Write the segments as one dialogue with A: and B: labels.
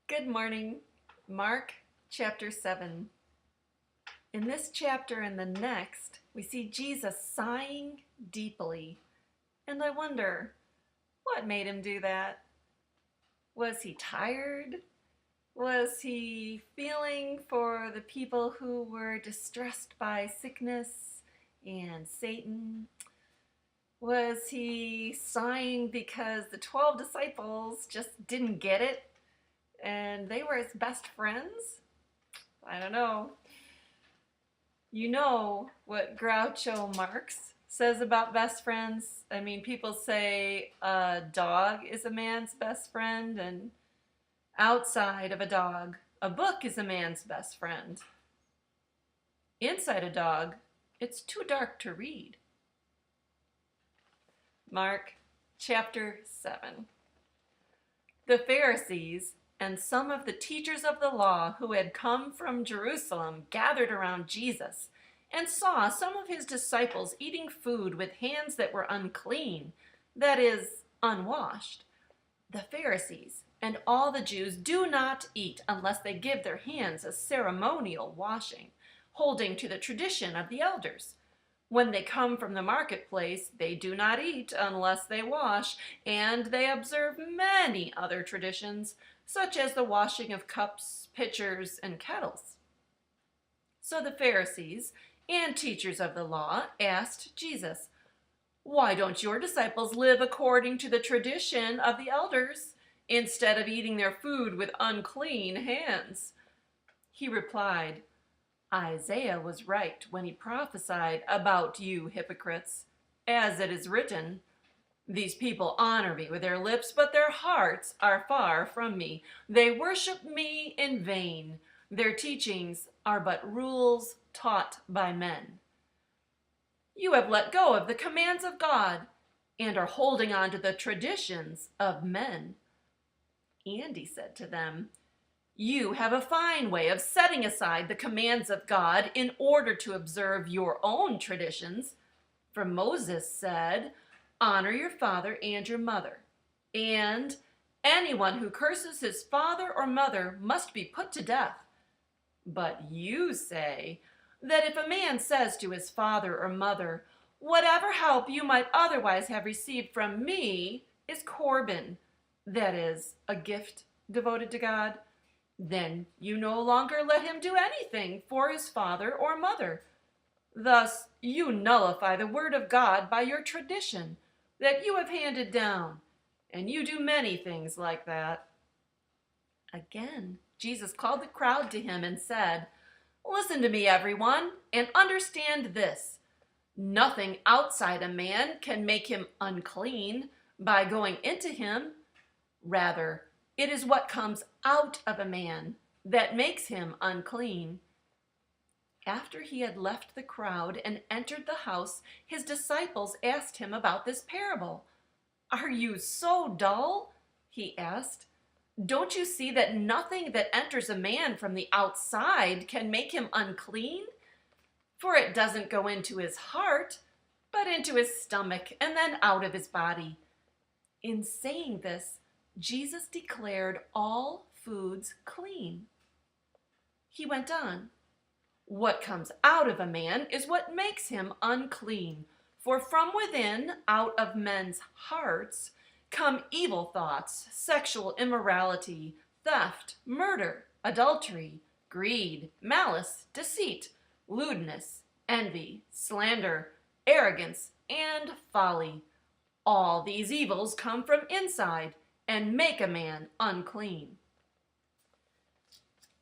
A: Good morning. Mark chapter 7. In this chapter and the next, we see Jesus sighing deeply. And I wonder, what made him do that? Was he tired? Was he feeling for the people who were distressed by sickness and Satan? Was he sighing because the 12 disciples just didn't get it and they were his best friends? I don't know. You know what Groucho Marx says about best friends? I mean, people say a dog is a man's best friend, and outside of a dog, a book is a man's best friend. Inside a dog, it's too dark to read. Mark chapter 7. The Pharisees and some of the teachers of the law who had come from Jerusalem gathered around Jesus and saw some of his disciples eating food with hands that were unclean, that is, unwashed. The Pharisees and all the Jews do not eat unless they give their hands a ceremonial washing, holding to the tradition of the elders. When they come from the marketplace, they do not eat unless they wash, and they observe many other traditions, such as the washing of cups, pitchers, and kettles. So the Pharisees and teachers of the law asked Jesus, "Why don't your disciples live according to the tradition of the elders, instead of eating their food with unclean hands?" He replied, "Isaiah was right when he prophesied about you hypocrites, as it is written, 'These people honor me with their lips, but their hearts are far from me. They worship me in vain. Their teachings are but rules taught by men.' You have let go of the commands of God and are holding on to the traditions of men." And he said to them, "You have a fine way of setting aside the commands of God in order to observe your own traditions. For Moses said, 'Honor your father and your mother,' and 'Anyone who curses his father or mother must be put to death.' But you say that if a man says to his father or mother, 'Whatever help you might otherwise have received from me is Corban,' that is, a gift devoted to God, then you no longer let him do anything for his father or mother. Thus you nullify the word of God by your tradition that you have handed down, and you do many things like that." Again, Jesus called the crowd to him and said, "Listen to me, everyone, and understand this. Nothing outside a man can make him unclean by going into him. Rather, it is what comes out of a man that makes him unclean." After he had left the crowd and entered the house, his disciples asked him about this parable. "Are you so dull?" he asked. "Don't you see that nothing that enters a man from the outside can make him unclean? For it doesn't go into his heart, but into his stomach and then out of his body." In saying this, Jesus declared all foods clean. He went on, "What comes out of a man is what makes him unclean. For from within, out of men's hearts, come evil thoughts, sexual immorality, theft, murder, adultery, greed, malice, deceit, lewdness, envy, slander, arrogance, and folly. All these evils come from inside and make a man unclean."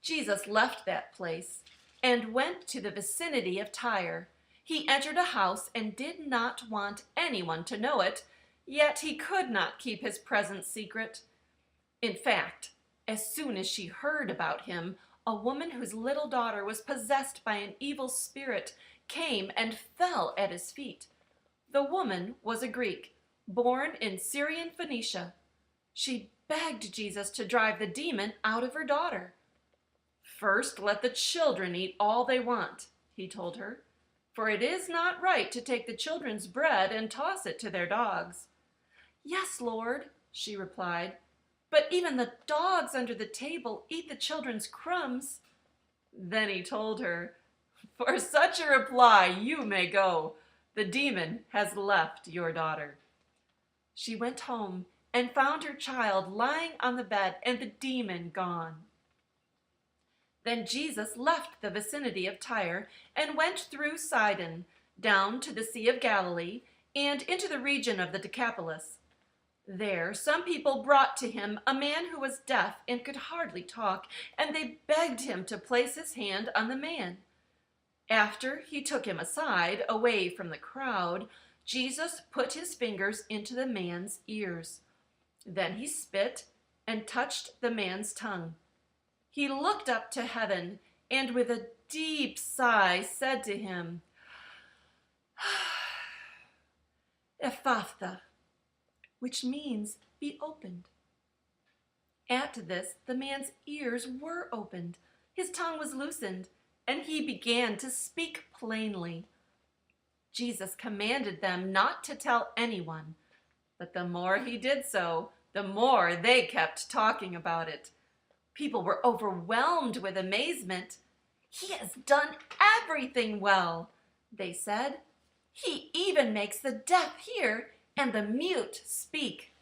A: Jesus left that place and went to the vicinity of Tyre. He entered a house and did not want anyone to know it, yet he could not keep his presence secret. In fact, as soon as she heard about him, a woman whose little daughter was possessed by an evil spirit came and fell at his feet. The woman was a Greek, born in Syrian Phoenicia. She begged Jesus to drive the demon out of her daughter. "First, let the children eat all they want," he told her, "for it is not right to take the children's bread and toss it to their dogs." "Yes, Lord," she replied, but even the dogs under the table eat the children's crumbs." Then he told her, "For such a reply you may go. The demon has left your daughter." She went home and found her child lying on the bed and the demon gone. Then Jesus left the vicinity of Tyre and went through Sidon, down to the Sea of Galilee, and into the region of the Decapolis. There some people brought to him a man who was deaf and could hardly talk, and they begged him to place his hand on the man. After he took him aside, away from the crowd, Jesus put his fingers into the man's ears. Then he spit and touched the man's tongue. He looked up to heaven and with a deep sigh said to him, "Ephphatha," which means be opened. At this, the man's ears were opened, his tongue was loosened, and he began to speak plainly. Jesus commanded them not to tell anyone, but the more he did so, the more they kept talking about it. People were overwhelmed with amazement. "He has done everything well," they said. "He even makes the deaf hear and the mute speak."